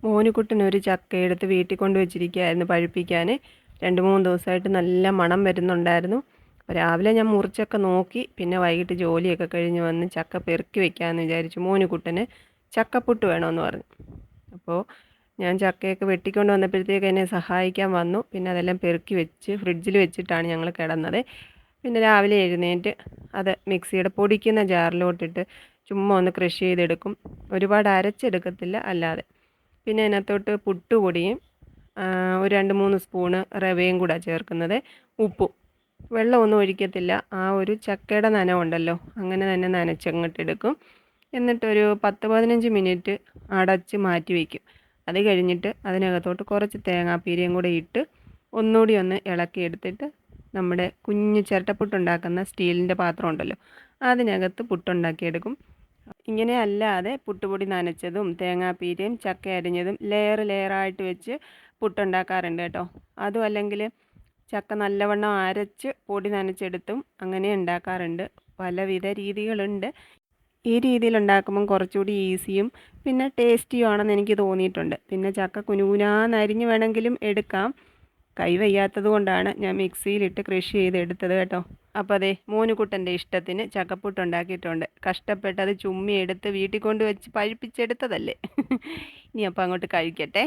മോനുകുട്ടനൊരു ചക്ക എടുത്ത് വീട്ടിൽ കൊണ്ട് വെച്ചിരിക്കുകയായിരുന്നു പഴുപ്പിക്കാൻ. 2-3 ദിവസമായിട്ട് നല്ല മണം വരുന്നുണ്ടായിരുന്നു. അപ്പോൾ രാവിലെ ഞാൻ മുറിച്ചൊക്കെ നോക്കി. പിന്നെ വൈകിട്ട് ജോലിയൊക്കെ കഴിഞ്ഞ് വന്ന് ചക്ക പെറുക്കി വെക്കാമെന്ന് വിചാരിച്ചു. മോനുകുട്ടന് ചക്കപ്പുട്ട് വേണമെന്ന് പറഞ്ഞു. അപ്പോൾ ഞാൻ ചക്കയൊക്കെ വെട്ടിക്കൊണ്ട് വന്നപ്പോഴത്തേക്ക് എന്നെ സഹായിക്കാൻ വന്നു. പിന്നെ അതെല്ലാം പെറുക്കി വെച്ച് ഫ്രിഡ്ജിൽ വെച്ചിട്ടാണ് ഞങ്ങൾ കിടന്നത്. പിന്നെ രാവിലെ എഴുന്നേറ്റ് അത് മിക്സിയുടെ പൊടിക്കുന്ന ജാറിലോട്ടിട്ട് ചുമ്മാ ഒന്ന് ക്രഷ് ചെയ്തെടുക്കും. ഒരുപാട് അരച്ചെടുക്കത്തില്ല, അല്ലാതെ. പിന്നെ അതിനകത്തോട്ട് പുട്ടുപൊടിയും ഒരു 2-3 സ്പൂണ് റവയും കൂടെ ചേർക്കുന്നത്. ഉപ്പും. വെള്ളമൊന്നും ഒഴിക്കത്തില്ല. ആ ഒരു ചക്കയുടെ നനവുണ്ടല്ലോ, അങ്ങനെ തന്നെ നനച്ചങ്ങോട്ടെടുക്കും. എന്നിട്ടൊരു 10-15 മിനിറ്റ് അടച്ച് മാറ്റി വയ്ക്കും. അത് കഴിഞ്ഞിട്ട് അതിനകത്തോട്ട് കുറച്ച് തേങ്ങാപ്പീരയും കൂടെ ഇട്ട് ഒന്നുകൂടി ഒന്ന് ഇളക്കിയെടുത്തിട്ട് നമ്മുടെ കുഞ്ഞ് ചിരട്ടപ്പുട്ടുണ്ടാക്കുന്ന സ്റ്റീലിൻ്റെ പാത്രം ഉണ്ടല്ലോ, അതിനകത്ത് പുട്ടുണ്ടാക്കിയെടുക്കും. ഇങ്ങനെ അല്ലാതെ പുട്ടുപൊടി നനച്ചതും തേങ്ങാപ്പീരയും ചക്ക അരിഞ്ഞതും ലെയറായിട്ട് വെച്ച് പുട്ടുണ്ടാക്കാറുണ്ട് കേട്ടോ. അതും അല്ലെങ്കിൽ ചക്ക നല്ലവണ്ണം അരച്ച് പൊടി നനച്ചെടുത്തും അങ്ങനെ ഉണ്ടാക്കാറുണ്ട്. പലവിധ രീതികളുണ്ട്. ഈ രീതിയിൽ ഉണ്ടാക്കുമ്പം കുറച്ചുകൂടി ഈസിയും പിന്നെ ടേസ്റ്റിയും ആണെന്ന് എനിക്ക് തോന്നിയിട്ടുണ്ട്. പിന്നെ ചക്ക കുനുകുനാന്ന് അരിഞ്ഞ് വേണമെങ്കിലും എടുക്കാം. കൈ വയ്യാത്തത് കൊണ്ടാണ് ഞാൻ മിക്സിയിലിട്ട് ക്രഷ് ചെയ്തെടുത്തത് കേട്ടോ. അപ്പോൾ അതെ, മോനുകുട്ടൻ്റെ ഇഷ്ടത്തിന് ചക്കപ്പുട്ടുണ്ടാക്കിയിട്ടുണ്ട്. കഷ്ടപ്പെട്ടത് ചുമ്മി എടുത്ത് വീട്ടിൽ കൊണ്ട് വെച്ച് പഴുപ്പിച്ചെടുത്തതല്ലേ. ഇനി അപ്പോൾ അങ്ങോട്ട് കഴിക്കട്ടെ.